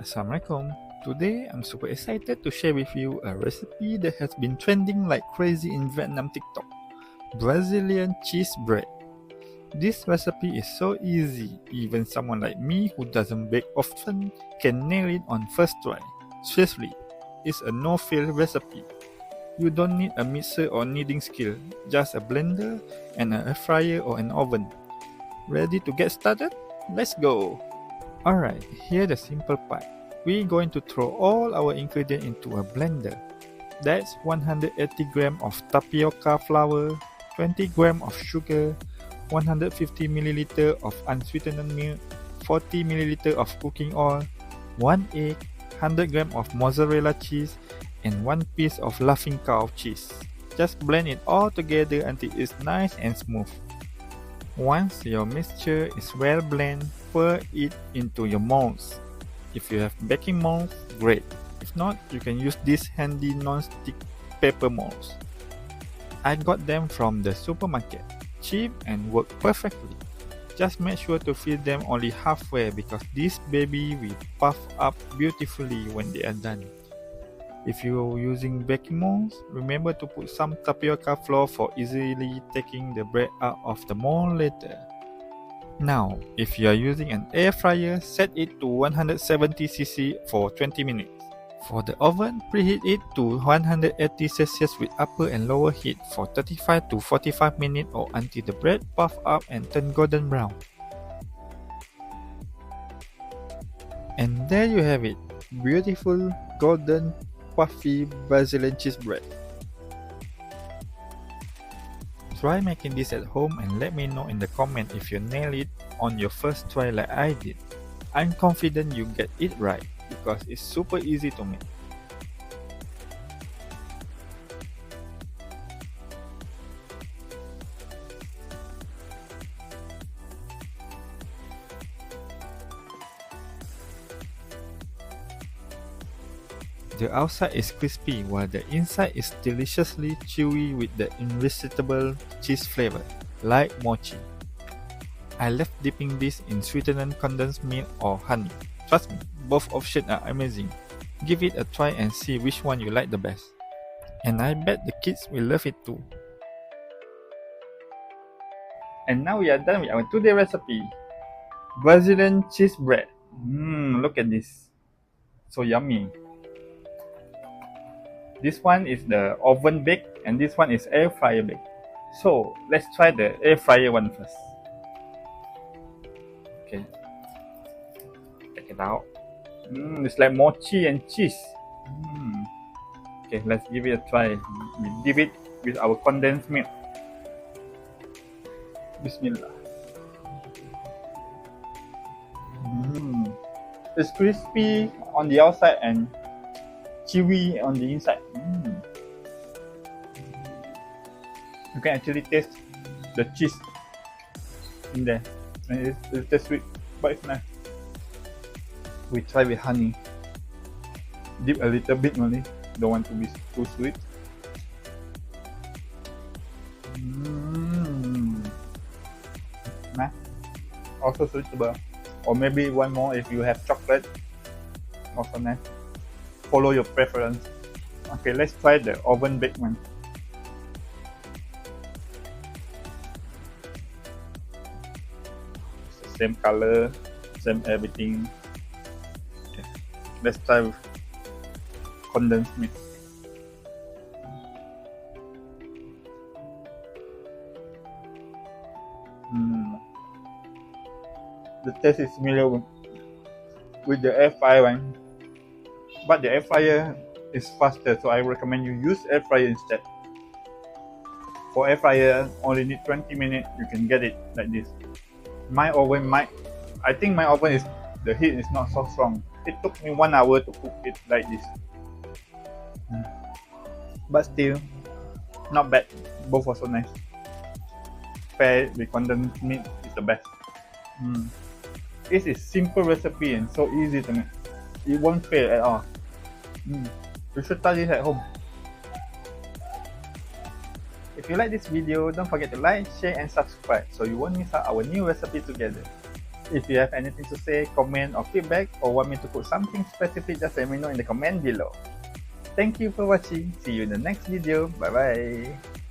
Assalamualaikum. Today I'm super excited to share with you a recipe that has been trending like crazy in Vietnam TikTok. Brazilian cheese bread. This recipe is so easy, even someone like me who doesn't bake often can nail it on first try. Seriously, it's a no-fail recipe. You don't need a mixer or kneading skill, just a blender and an air fryer or an oven. Ready to get started? Let's go! Alright, here's the simple part. We're going to throw all our ingredients into a blender. That's 180 grams of tapioca flour, 20 grams of sugar, 150 ml of unsweetened milk, 40 ml of cooking oil, 1 egg, 100 grams of mozzarella cheese, and 1 piece of laughing cow cheese. Just blend it all together until it's nice and smooth. Once your mixture is well blended, pour it into your molds. If you have baking molds, great. If not, you can use these handy non-stick paper molds. I got them from the supermarket. Cheap and work perfectly. Just make sure to fill them only halfway because this baby will puff up beautifully when they are done. If you are using baking molds, remember to put some tapioca flour for easily taking the bread out of the mold later. Now, if you are using an air fryer, set it to 170cc for 20 minutes. For the oven, preheat it to 180°C with upper and lower heat for 35 to 45 minutes or until the bread puff up and turn golden brown. And there you have it, beautiful golden puffy Brazilian cheese bread. Try making this at home and let me know in the comment if you nail it on your first try like I did. I'm confident you get it right because it's super easy to make. The outside is crispy while the inside is deliciously chewy with the irresistible cheese flavor, like mochi. I love dipping this in sweetened condensed milk or honey. Trust me, both options are amazing. Give it a try and see which one you like the best. And I bet the kids will love it too. And now we are done with our today's recipe. Brazilian cheese bread. Look at this. So yummy. This one is the oven bake and this one is air fryer bake. So let's try the air fryer one first. Okay, check it out. It's like mochi and cheese. Okay, let's give it a try. We dip it with our condensed milk. Bismillah. It's crispy on the outside and chewy on the inside. You can actually taste the cheese in there, and it's just sweet, but it's nice. We try with honey. Dip a little bit only. Don't want to be too sweet. Nice. Also suitable. Or maybe one more if you have chocolate. Also nice. Follow your preference. Okay, let's try the oven baked one. It's the same color, same everything. Okay. Let's try with condensed milk. The taste is similar with the air fryer one. But the air fryer is faster, so I recommend you use air fryer instead. For air fryer, only need 20 minutes, you can get it like this. My oven I think my oven is, the heat is not so strong. It took me 1 hour to cook it like this. But still, not bad. Both are so nice. Paired with condensed milk is the best. This is simple recipe and so easy to make. It won't fail at all. You should try this at home. If you like this video, don't forget to like, share and subscribe so you won't miss out our new recipe together. If you have anything to say, comment or feedback, or want me to cook something specific, just let me know in the comment below. Thank you for watching. See you in the next video. Bye bye.